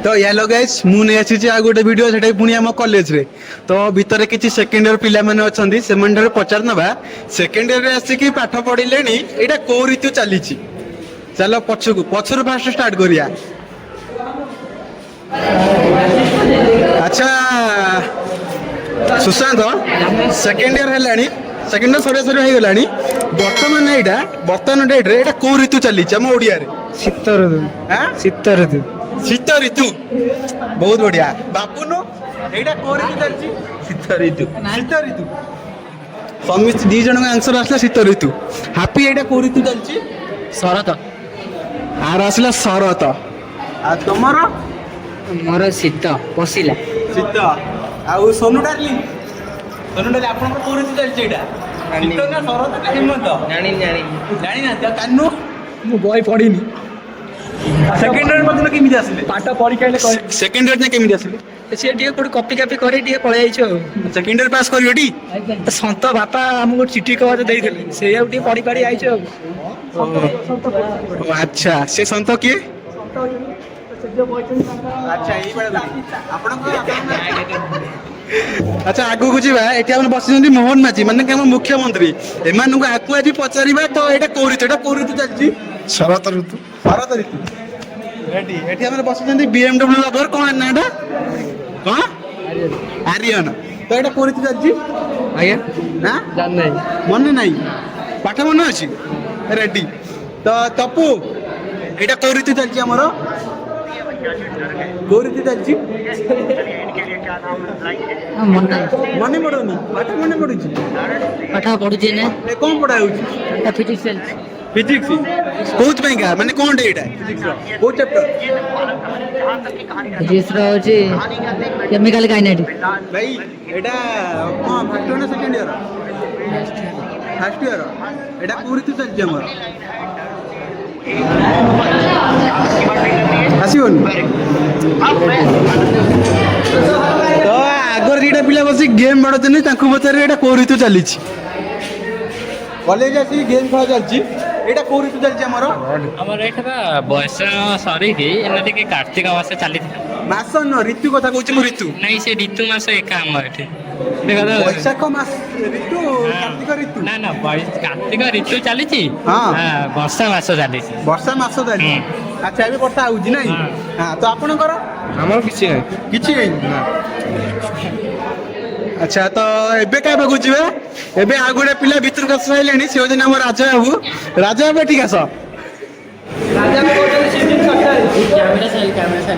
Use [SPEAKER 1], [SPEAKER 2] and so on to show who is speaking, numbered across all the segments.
[SPEAKER 1] तो hello guys मु नै आसी आ गोटे वीडियो सेटा पुणी आम कॉलेज रे तो भितर किछि सेकंड इयर पिला माने अछंदी सेमन ठारे पचार नबा सेकंड इयर रे आसी पाठ पढिलेनी एटा को ऋतु चलीछि चलो पछकु पछरु फास्ट स्टार्ट करिया। अच्छा सुशांत सेकंड इयर हेलानी सेकंड इयर सरे हो गलानी वर्तमान डेट रे एटा को ऋतु चलीछि हम ओडिया रे
[SPEAKER 2] शीत ऋतु।
[SPEAKER 1] हां
[SPEAKER 2] शीत ऋतु
[SPEAKER 1] शीत ऋतु बहुत बढ़िया बापुनो एटा को ऋतु चलछि शीत ऋतु समिस्त दी जन आंसर आसला शीत ऋतु हैप्पी एटा को ऋतु चलछि
[SPEAKER 2] शरत
[SPEAKER 1] आर आसला शरत आ तमर
[SPEAKER 2] मोर शीत पशिला
[SPEAKER 1] शीत आ सोनू डार्लिंग आपन को ऋतु चलछि एटा शीत ना शरत ना हेमंत जानि ना कान्नु
[SPEAKER 2] मु बय पढिनी
[SPEAKER 1] सेकंड इयर मध्ये केमिति आसले
[SPEAKER 2] पाठ पढी काले
[SPEAKER 1] सेकंड इयर ने केमिति आसले
[SPEAKER 2] से टिके कोड कॉपी कापी करे टिके पळै आइछो
[SPEAKER 1] सेकंड इयर पास करियोटी
[SPEAKER 2] संत बापा हमको चिट्ठी कवा देइथिले से आउ टिके पढी पढी आइछो।
[SPEAKER 1] अच्छा से संत किए अच्छा एई बडा अच्छा आगु को जीवा एठी हमन बसिଛନ୍ତି मोहन माझी माने के हम मुख्यमंत्री एमान को आकु आज पचारिबा तो एटा कोरितो चलछि
[SPEAKER 2] शरत ऋतु
[SPEAKER 1] रेडी एठी हमन बसिଛନ୍ତି BMW लवर कोन नाडा कोन आर्यन तो एटा कोरितो चलछि
[SPEAKER 2] आज्ञा
[SPEAKER 1] ना
[SPEAKER 2] जान नै
[SPEAKER 1] मन नै पाठ मन अछि रेडी तो तपु एटा कोरितो चलछि हमरो कोरितो चलछि
[SPEAKER 2] मन
[SPEAKER 1] मने पड़ोनी पाठ मने पड़ुछि
[SPEAKER 2] पाठ पढुछि ने
[SPEAKER 1] ए कोन पढा होछि
[SPEAKER 2] फिजिक्स
[SPEAKER 1] फिजिक्स बहुत महंगा माने कोन डेटा फिजिक्स रो को चैप्टर
[SPEAKER 2] फिजिक्स रो होछि केमिकल काइनेटिक
[SPEAKER 1] भाई एटा कोन फर्स्ट ना सेकंड ईयर फर्स्ट ईयर एटा पूरी तो चल हमर आसीबन तो आगर जेटा पिला बसी गेम बडतनी तांकु बचारे एटा को ऋतु चली कॉलेज आसी गेम खेला चलछि एटा को ऋतु चलछि हमर
[SPEAKER 3] एठा बयस सरी एना टिके कार्तिक मास चली
[SPEAKER 1] मास न ऋतु कथा कहछि मु ऋतु
[SPEAKER 3] नहीं से ऋतु मास एका हमर एठी
[SPEAKER 1] वैशाख मास ऋतु कार्तिक ऋतु
[SPEAKER 3] ना ना कार्तिक ऋतु चली
[SPEAKER 1] हाँ।
[SPEAKER 3] वर्षा मास चली
[SPEAKER 1] वर्षा मास चली अच्छा एबे वर्षा आउछि नै हां तो आपनकर
[SPEAKER 2] हमर किछि नै
[SPEAKER 1] अच्छा तो एबे का बागु जिवे एबे आ गोटे पिला भीतर कस आइलेनी से होजन हमर राजा बाबू ठीक आस राजा बाबू सीटिंग कैमरा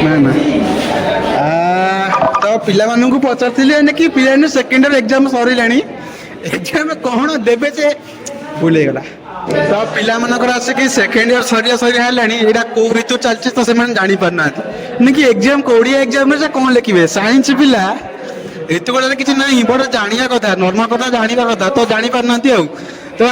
[SPEAKER 1] ना ना तो पिला मानन को पचारथिले ने कि पिला ने सेकंड इयर एग्जाम सरीलानी एग्जाम कोन देबे से भूले गला तो पिला मानकर आसे कि सेकंड इयर सरी हेलानी एडा को ऋतु चलछि तो से मन जानि परना ने कि एग्जाम कोडिया एग्जाम में कोन लिखिबे साइंस पिला ऋतु गुड़ा किसी ना बड़ जानिया कथा नॉर्मल कथा जानिबा कथा तो जानि पारनांती तो